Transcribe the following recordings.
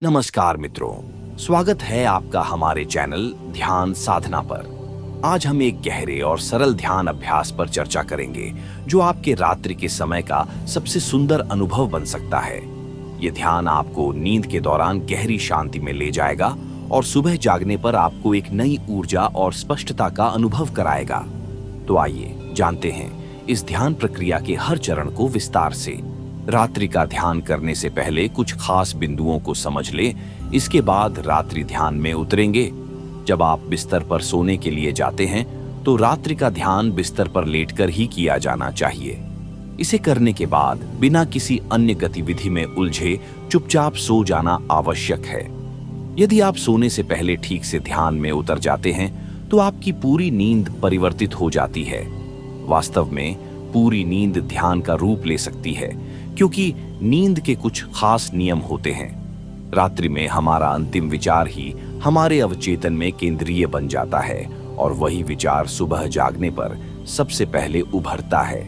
नमस्कार मित्रों, स्वागत है आपका हमारे चैनल ध्यान साधना पर। आज हम एक गहरे और सरल ध्यान अभ्यास पर चर्चा करेंगे जो आपके रात्रि के समय का सबसे सुंदर अनुभव बन सकता है। ये ध्यान आपको नींद के दौरान गहरी शांति में ले जाएगा और सुबह जागने पर आपको एक नई ऊर्जा और स्पष्टता का अनुभव कराएगा। तो आइए जानते हैं इस ध्यान प्रक्रिया के हर चरण को विस्तार से। रात्रि का ध्यान करने से पहले कुछ खास बिंदुओं को समझ ले, इसके बाद रात्रि ध्यान में उतरेंगे। जब आप बिस्तर पर सोने के लिए जाते हैं तो रात्रि का ध्यान बिस्तर पर लेटकर ही किया जाना चाहिए। इसे करने के बाद बिना किसी अन्य गतिविधि में उलझे चुपचाप सो जाना आवश्यक है। यदि आप सोने से पहले ठीक से ध्यान में उतर जाते हैं तो आपकी पूरी नींद परिवर्तित हो जाती है। वास्तव में पूरी नींद ध्यान का रूप ले सकती है, क्योंकि नींद के कुछ खास नियम होते हैं। रात्रि में हमारा अंतिम विचार ही हमारे अवचेतन में केंद्रीय बन जाता है और वही विचार सुबह जागने पर सबसे पहले उभरता है।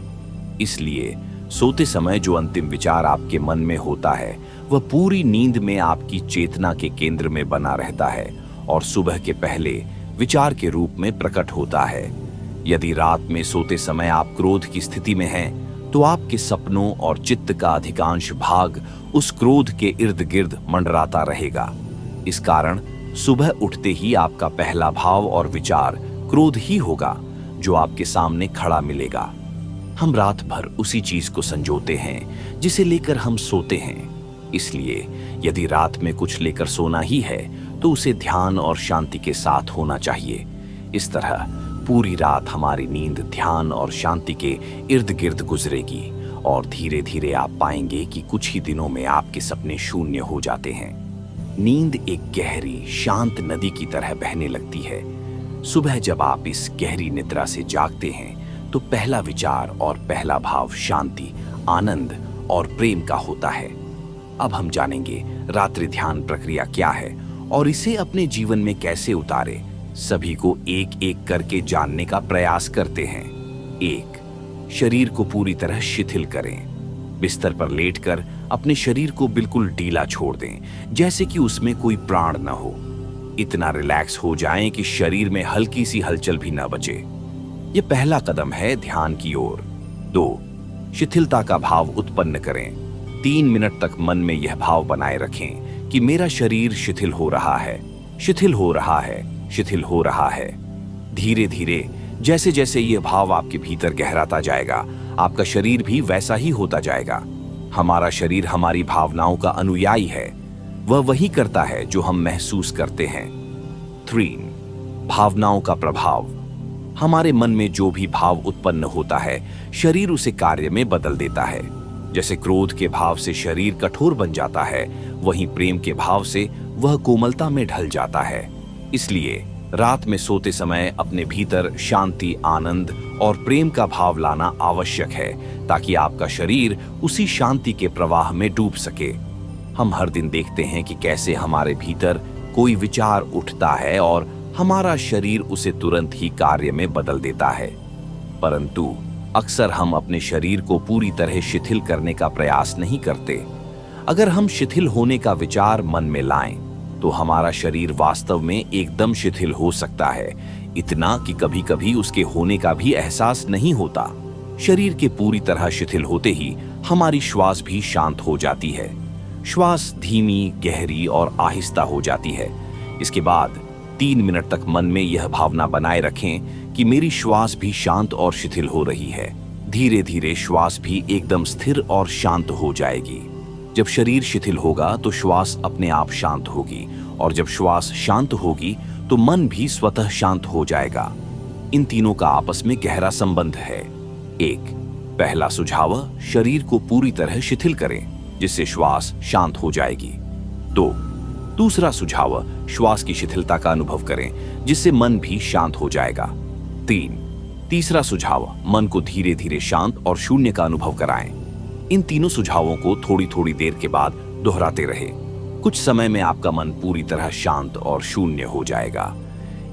इसलिए सोते समय जो अंतिम विचार आपके मन में होता है वह पूरी नींद में आपकी चेतना के केंद्र में बना रहता है और सुबह के पहले विचार के रूप में प्रकट होता है। यदि रात में सोते समय आप क्रोध की स्थिति में हैं तो आपके सपनों और चित्त का अधिकांश भाग उस क्रोध के इर्द गिर्द मंडराता रहेगा। इस कारण सुबह उठते ही आपका पहला भाव और विचार क्रोध ही होगा जो आपके सामने खड़ा मिलेगा। हम रात भर उसी चीज को संजोते हैं जिसे लेकर हम सोते हैं। इसलिए यदि रात में कुछ लेकर सोना ही है तो उसे ध्यान और शांति के साथ होना चाहिए। इस तरह पूरी रात हमारी नींद ध्यान और शांति के इर्द गिर्द गुजरेगी और धीरे धीरे आप पाएंगे कि कुछ ही दिनों में आपके सपने शून्य हो जाते हैं। नींद एक गहरी शांत नदी की तरह बहने लगती है। सुबह जब आप इस गहरी निद्रा से जागते हैं तो पहला विचार और पहला भाव शांति, आनंद और प्रेम का होता है। अब हम जानेंगे रात्रि ध्यान प्रक्रिया क्या है और इसे अपने जीवन में कैसे उतारे। सभी को एक एक करके जानने का प्रयास करते हैं। 1. शरीर को पूरी तरह शिथिल करें। बिस्तर पर लेटकर अपने शरीर को बिल्कुल ढीला छोड़ दें, जैसे कि उसमें कोई प्राण न हो। इतना रिलैक्स हो जाएं कि शरीर में हल्की सी हलचल भी न बचे। यह पहला कदम है ध्यान की ओर। 2. शिथिलता का भाव उत्पन्न करें। 3 मिनट तक मन में यह भाव बनाए रखें कि मेरा शरीर शिथिल हो रहा है, शिथिल हो रहा है, शिथिल हो रहा है। धीरे धीरे जैसे जैसे यह भाव आपके भीतर गहराता जाएगा, आपका शरीर भी वैसा ही होता जाएगा। हमारा शरीर हमारी भावनाओं का अनुयायी है। वह वही करता है जो हम महसूस करते हैं। 3. भावनाओं का प्रभाव। हमारे मन में जो भी भाव उत्पन्न होता है, शरीर उसे कार्य में बदल देता है। जैसे क्रोध के भाव से शरीर कठोर बन जाता है, वहीं प्रेम के भाव से वह कोमलता में ढल जाता है। इसलिए रात में सोते समय अपने भीतर शांति, आनंद और प्रेम का भाव लाना आवश्यक है, ताकि आपका शरीर उसी शांति के प्रवाह में डूब सके। हम हर दिन देखते हैं कि कैसे हमारे भीतर कोई विचार उठता है और हमारा शरीर उसे तुरंत ही कार्य में बदल देता है। परंतु अक्सर हम अपने शरीर को पूरी तरह शिथिल करने का प्रयास नहीं करते। अगर हम शिथिल होने का विचार मन में लाएं तो हमारा शरीर वास्तव में एकदम शिथिल हो सकता है, इतना कि कभी कभी उसके होने का भी एहसास नहीं होता। शरीर के पूरी तरह शिथिल होते ही हमारी श्वास भी शांत हो जाती है। श्वास धीमी, गहरी और आहिस्ता हो जाती है। इसके बाद 3 मिनट तक मन में यह भावना बनाए रखें कि मेरी श्वास भी शांत और शिथिल हो रही है। धीरे धीरे श्वास भी एकदम स्थिर और शांत हो जाएगी। जब शरीर शिथिल होगा तो श्वास अपने आप शांत होगी और जब श्वास शांत होगी तो मन भी स्वतः शांत हो जाएगा। इन तीनों का आपस में गहरा संबंध है। 1. पहला सुझाव, शरीर को पूरी तरह शिथिल करें, जिससे श्वास शांत हो जाएगी। 2. दूसरा सुझाव, श्वास की शिथिलता का अनुभव करें, जिससे मन भी शांत हो जाएगा। 3. तीसरा सुझाव, मन को धीरे धीरे शांत और शून्य का अनुभव कराएं। इन तीनों सुझावों को थोड़ी थोड़ी देर के बाद दोहराते रहें। कुछ समय में आपका मन पूरी तरह शांत और शून्य हो जाएगा।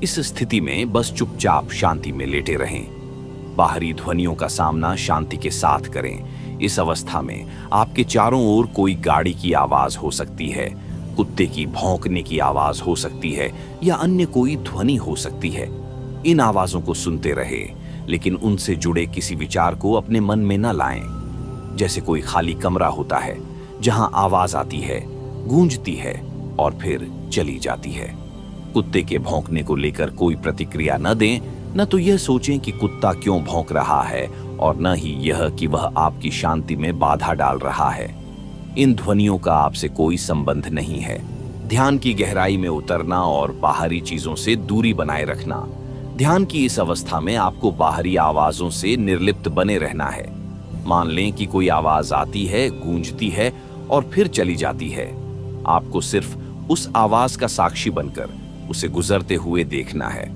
इस स्थिति में बस चुपचाप शांति में लेटे रहें। बाहरी ध्वनियों का सामना शांति के साथ करें। इस अवस्था में आपके चारों ओर कोई गाड़ी की आवाज हो सकती है, कुत्ते की भौंकने की आवाज हो सकती है या अन्य कोई ध्वनि हो सकती है। इन आवाजों को सुनते रहे, लेकिन उनसे जुड़े किसी विचार को अपने मन में न लाएं। जैसे कोई खाली कमरा होता है जहां आवाज आती है, गूंजती है और फिर चली जाती है। कुत्ते के भौंकने को लेकर कोई प्रतिक्रिया न दें, न तो यह सोचें कि कुत्ता क्यों भौंक रहा है और न ही यह कि वह आपकी शांति में बाधा डाल रहा है। इन ध्वनियों का आपसे कोई संबंध नहीं है। ध्यान की गहराई में उतरना और बाहरी चीजों से दूरी बनाए रखना। ध्यान की इस अवस्था में आपको बाहरी आवाजों से निर्लिप्त बने रहना है। मान लें कि कोई आवाज आती है, गूंजती है और फिर चली जाती है। आपको सिर्फ उस आवाज का साक्षी बनकर उसे गुजरते हुए देखना है।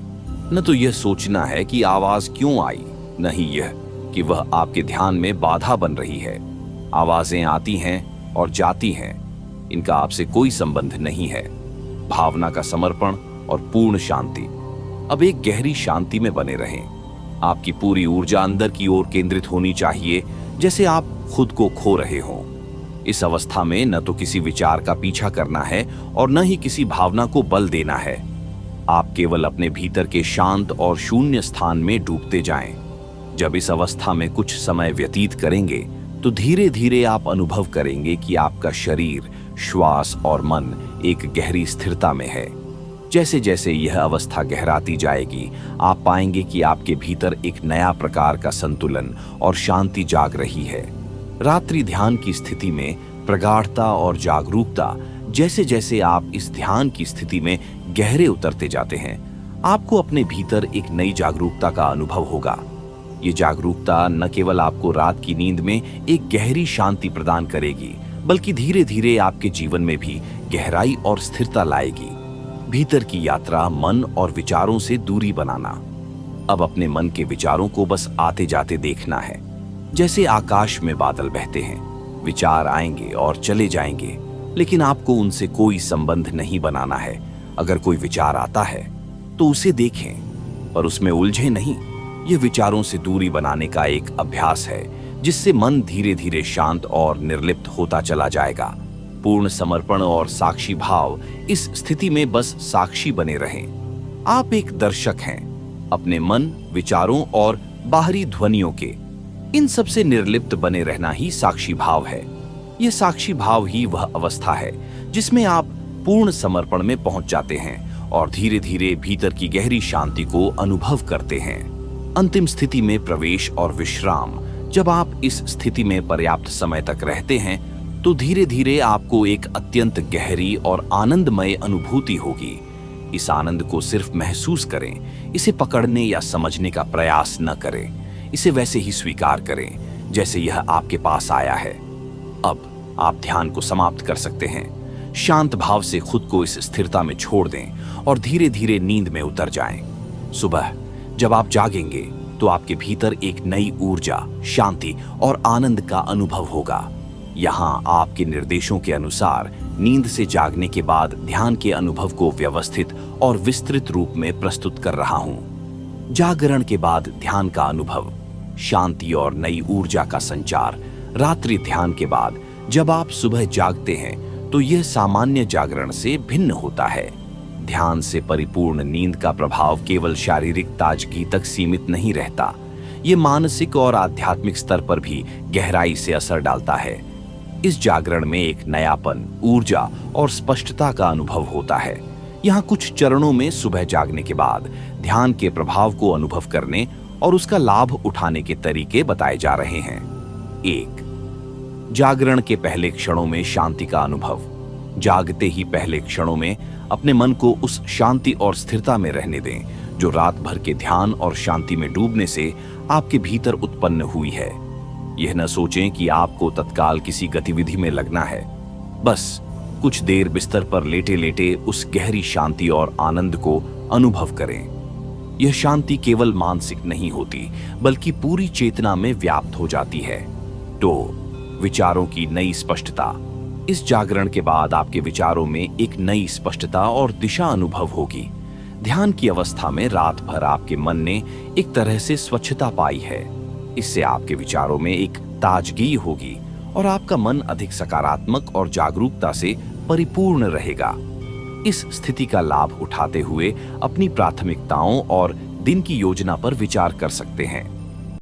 न तो यह सोचना है कि आवाज क्यों आई, न ही यह कि वह आपके ध्यान में बाधा बन रही है। आवाजें आती हैं और जाती हैं, इनका आपसे कोई संबंध नहीं है। भावना का समर्पण और पूर्ण शांति। अब एक गहरी शांति में बने रहें। आपकी पूरी ऊर्जा अंदर की ओर केंद्रित होनी चाहिए, जैसे आप खुद को खो रहे हों। इस अवस्था में न तो किसी विचार का पीछा करना है और न ही किसी भावना को बल देना है। आप केवल अपने भीतर के शांत और शून्य स्थान में डूबते जाएं। जब इस अवस्था में कुछ समय व्यतीत करेंगे तो धीरे धीरे आप अनुभव करेंगे कि आपका शरीर, श्वास और मन एक गहरी स्थिरता में है। जैसे जैसे यह अवस्था गहराती जाएगी, आप पाएंगे कि आपके भीतर एक नया प्रकार का संतुलन और शांति जाग रही है। रात्रि ध्यान की स्थिति में प्रगाढ़ता और जागरूकता, जैसे जैसे आप इस ध्यान की स्थिति में गहरे उतरते जाते हैं, आपको अपने भीतर एक नई जागरूकता का अनुभव होगा। ये जागरूकता न केवल आपको रात की नींद में एक गहरी शांति प्रदान करेगी, बल्कि धीरे धीरे आपके जीवन में भी गहराई और स्थिरता लाएगी। भीतर की यात्रा, मन और विचारों से दूरी बनाना। अब अपने मन के विचारों को बस आते जाते देखना है। जैसे आकाश में बादल बहते हैं, विचार आएंगे और चले जाएंगे, लेकिन आपको उनसे कोई संबंध नहीं बनाना है। अगर कोई विचार आता है तो उसे देखें, पर उसमें उलझे नहीं। यह विचारों से दूरी बनाने का एक अभ्यास है, जिससे मन धीरे धीरे शांत और निर्लिप्त होता चला जाएगा। पूर्ण समर्पण और साक्षी भाव, इस स्थिति में बस साक्षी बने रहें। आप एक दर्शक हैं, अपने मन, विचारों और बाहरी ध्वनियों के। इन सब से निर्लिप्त बने रहना ही साक्षी भाव है। यह साक्षी भाव ही वह अवस्था है जिसमें आप पूर्ण समर्पण में पहुंच जाते हैं और धीरे धीरे भीतर की गहरी शांति को अनुभव करते हैं। अंतिम स्थिति में प्रवेश और विश्राम। जब आप इस स्थिति में पर्याप्त समय तक रहते हैं तो धीरे धीरे आपको एक अत्यंत गहरी और आनंदमय अनुभूति होगी। इस आनंद को सिर्फ महसूस करें, इसे पकड़ने या समझने का प्रयास न करें। इसे वैसे ही स्वीकार करें जैसे यह आपके पास आया है। अब आप ध्यान को समाप्त कर सकते हैं। शांत भाव से खुद को इस स्थिरता में छोड़ दें और धीरे धीरे नींद में उतर जाएं। सुबह जब आप जागेंगे तो आपके भीतर एक नई ऊर्जा, शांति और आनंद का अनुभव होगा। यहाँ आपके निर्देशों के अनुसार नींद से जागने के बाद ध्यान के अनुभव को व्यवस्थित और विस्तृत रूप में प्रस्तुत कर रहा हूँ। जागरण के बाद ध्यान का अनुभव, शांति और नई ऊर्जा का संचार। रात्रि ध्यान के बाद जब आप सुबह जागते हैं तो यह सामान्य जागरण से भिन्न होता है। ध्यान से परिपूर्ण नींद का प्रभाव केवल शारीरिक ताजगी तक सीमित नहीं रहता, ये मानसिक और आध्यात्मिक स्तर पर भी गहराई से असर डालता है। इस जागरण में एक नयापन, ऊर्जा और स्पष्टता का अनुभव होता है। यहाँ कुछ चरणों में सुबह जागने के बाद ध्यान के प्रभाव को अनुभव करने और उसका लाभ उठाने के तरीके बताए जा रहे हैं। 1. जागरण के पहले क्षणों में शांति का अनुभव। जागते ही पहले क्षणों में अपने मन को उस शांति और स्थिरता में रहने दें जो रात भर के ध्यान और शांति में डूबने से आपके भीतर उत्पन्न हुई है। यह न सोचें कि आपको तत्काल किसी गतिविधि में लगना है। बस कुछ देर बिस्तर पर लेटे लेटे उस गहरी शांति और आनंद को अनुभव करें। यह शांति केवल मानसिक नहीं होती, बल्कि पूरी चेतना में व्याप्त हो जाती है। 2. विचारों की नई स्पष्टता। इस जागरण के बाद आपके विचारों में एक नई स्पष्टता और दिशा अनुभव होगी। ध्यान की अवस्था में रात भर आपके मन ने एक तरह से स्वच्छता पाई है। इससे आपके विचारों में एक ताजगी होगी और आपका मन अधिक सकारात्मक और जागरूकता से परिपूर्ण रहेगा। इस स्थिति का लाभ उठाते हुए अपनी प्राथमिकताओं और दिन की योजना पर विचार कर सकते हैं।